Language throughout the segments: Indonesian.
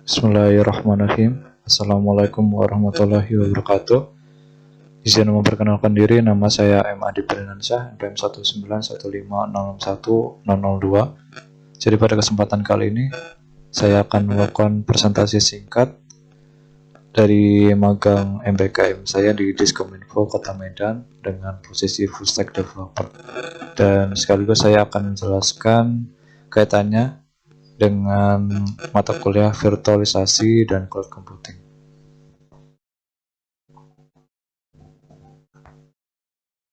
Bismillahirrahmanirrahim. Assalamualaikum warahmatullahi wabarakatuh. Izin memperkenalkan diri, nama saya M. Adi Prinansyah, NPM 19150610002. Jadi pada kesempatan kali ini, saya akan melakukan presentasi singkat dari magang MBKM saya di Diskominfo Kota Medan dengan posisi Full Stack Developer. Dan sekaligus saya akan menjelaskan kaitannya dengan mata kuliah virtualisasi dan cloud computing.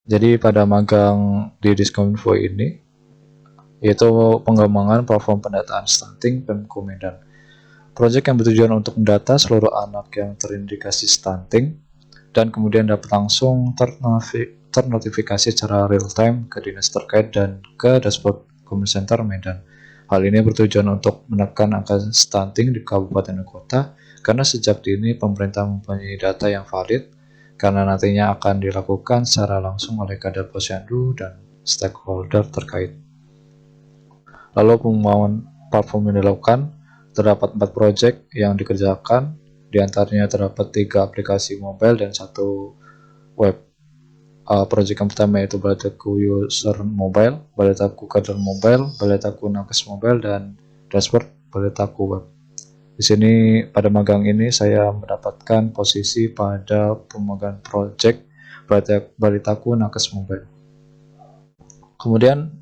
Jadi pada magang di Diskominfo ini yaitu pengembangan platform pendataan stunting Pemko Medan. Proyek yang bertujuan untuk mendata seluruh anak yang terindikasi stunting dan kemudian dapat langsung ternotifikasi secara real time ke dinas terkait dan ke dashboard Community Center Medan. Hal ini bertujuan untuk menekan angka stunting di kabupaten dan kota karena sejak dini pemerintah mempunyai data yang valid karena nantinya akan dilakukan secara langsung oleh kader posyandu dan stakeholder terkait. Lalu pengembangan platform yang dilakukan, terdapat 4 proyek yang dikerjakan, diantaranya terdapat 3 aplikasi mobile dan 1 web. Proyek yang pertama yaitu Baletaku User Mobile, Baletaku Kader Mobile, Baletaku Nakes Mobile, dan dashboard Baletaku Web. Di sini pada magang ini saya mendapatkan posisi pada pemegang proyek Baletaku Nakes Mobile. Kemudian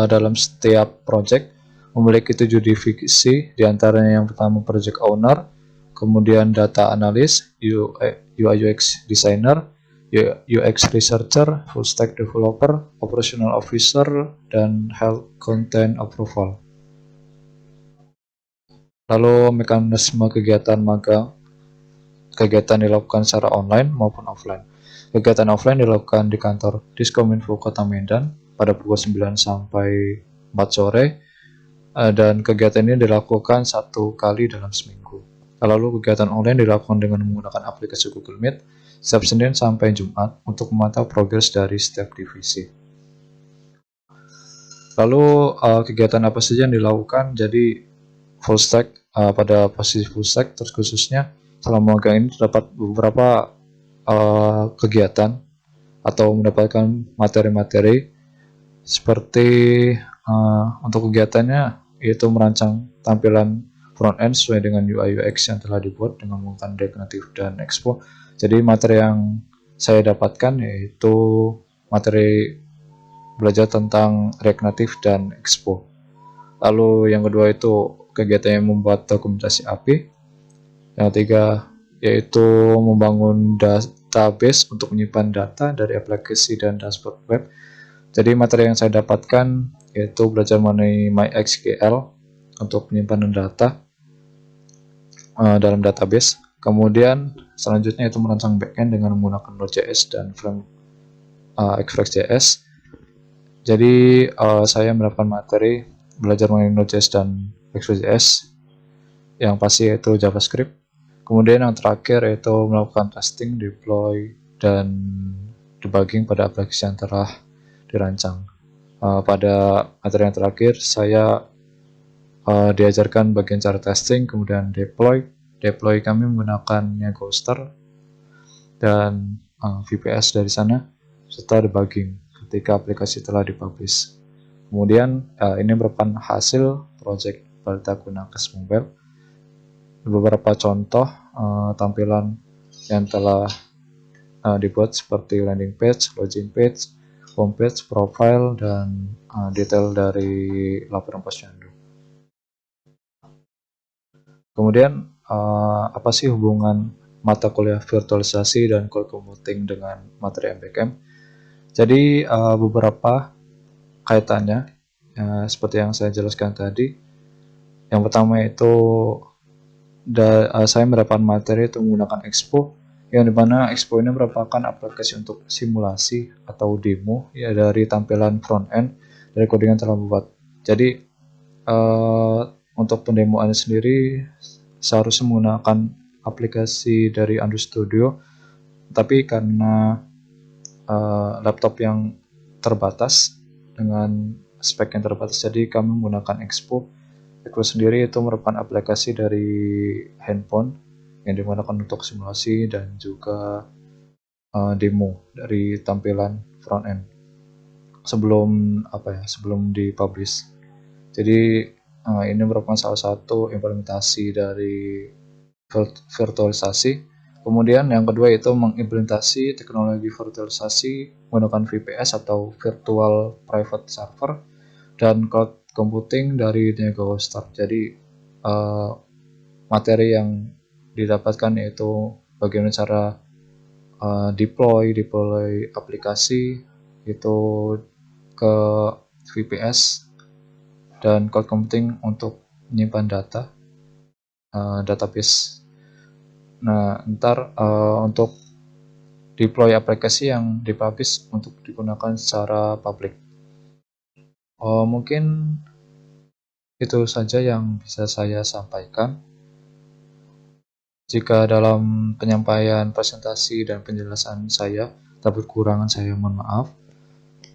dalam setiap proyek memiliki 7 divisi, diantaranya yang pertama project owner, kemudian data analyst, UI UX designer, UX researcher, full stack developer, operational officer, dan health content approval. Lalu mekanisme kegiatan magang, kegiatan dilakukan secara online maupun offline. Kegiatan offline dilakukan di kantor Diskominfo Kota Medan pada pukul 9 sampai 4 sore, dan kegiatan ini dilakukan 1 kali dalam seminggu. Lalu kegiatan online dilakukan dengan menggunakan aplikasi Google Meet setiap Senin sampai Jumat untuk memantau progres dari setiap divisi. Lalu kegiatan apa saja yang dilakukan? Jadi full stack, pada posisi full stack terus khususnya selama magang ini terdapat beberapa kegiatan atau mendapatkan materi-materi seperti untuk kegiatannya yaitu merancang tampilan front end sesuai dengan UI UX yang telah dibuat dengan menggunakan React Native dan Expo. Jadi materi yang saya dapatkan yaitu materi belajar tentang React Native dan Expo. Lalu yang kedua itu kegiatan yang membuat dokumentasi API. Yang ketiga yaitu membangun database untuk menyimpan data dari aplikasi dan dashboard web. Jadi materi yang saya dapatkan yaitu belajar mengenai MySQL untuk penyimpanan data dalam database. Kemudian selanjutnya itu merancang backend dengan menggunakan Node.js dan Express.js. Jadi saya mendapatkan materi belajar mengenai Node.js dan Express.js yang pasti yaitu JavaScript. Kemudian yang terakhir yaitu melakukan testing, deploy, dan debugging pada aplikasi yang telah dirancang. Pada materi yang terakhir saya diajarkan bagian cara testing, kemudian deploy kami menggunakannya Ghoster dan VPS dari sana, serta debugging ketika aplikasi telah dipublish. Kemudian ini merupakan hasil project Baletaku Nakes Mobile. Beberapa contoh tampilan yang telah dibuat seperti landing page, login page, homepage, profile, dan detail dari laporan posyandu. Kemudian apa sih hubungan mata kuliah virtualisasi dan cloud computing dengan materi MBKM? Jadi beberapa kaitannya seperti yang saya jelaskan tadi. Yang pertama itu saya mendapatkan materi itu menggunakan Expo, yang dimana Expo ini merupakan aplikasi untuk simulasi atau demo ya dari tampilan front end dari codingan telah membuat. Jadi untuk pendemoannya sendiri seharusnya menggunakan aplikasi dari Android Studio, tapi karena laptop yang terbatas dengan spek yang terbatas, jadi kami menggunakan Expo Pico sendiri itu merupakan aplikasi dari handphone yang digunakan untuk simulasi dan juga demo dari tampilan front end sebelum dipublish. Jadi ini merupakan salah satu implementasi dari virtualisasi. Kemudian yang kedua itu mengimplementasi teknologi virtualisasi menggunakan VPS atau Virtual Private Server dan cloud computing dari Nego Start. Jadi materi yang didapatkan yaitu bagaimana cara deploy aplikasi itu ke VPS dan cloud computing untuk menyimpan database. Nah, ntar untuk deploy aplikasi yang dipublish untuk digunakan secara publik. Mungkin itu saja yang bisa saya sampaikan. Jika dalam penyampaian presentasi dan penjelasan saya terdapat kekurangan, saya mohon maaf.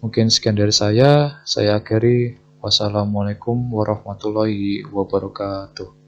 Mungkin sekian dari saya akhiri. Wassalamualaikum warahmatullahi wabarakatuh.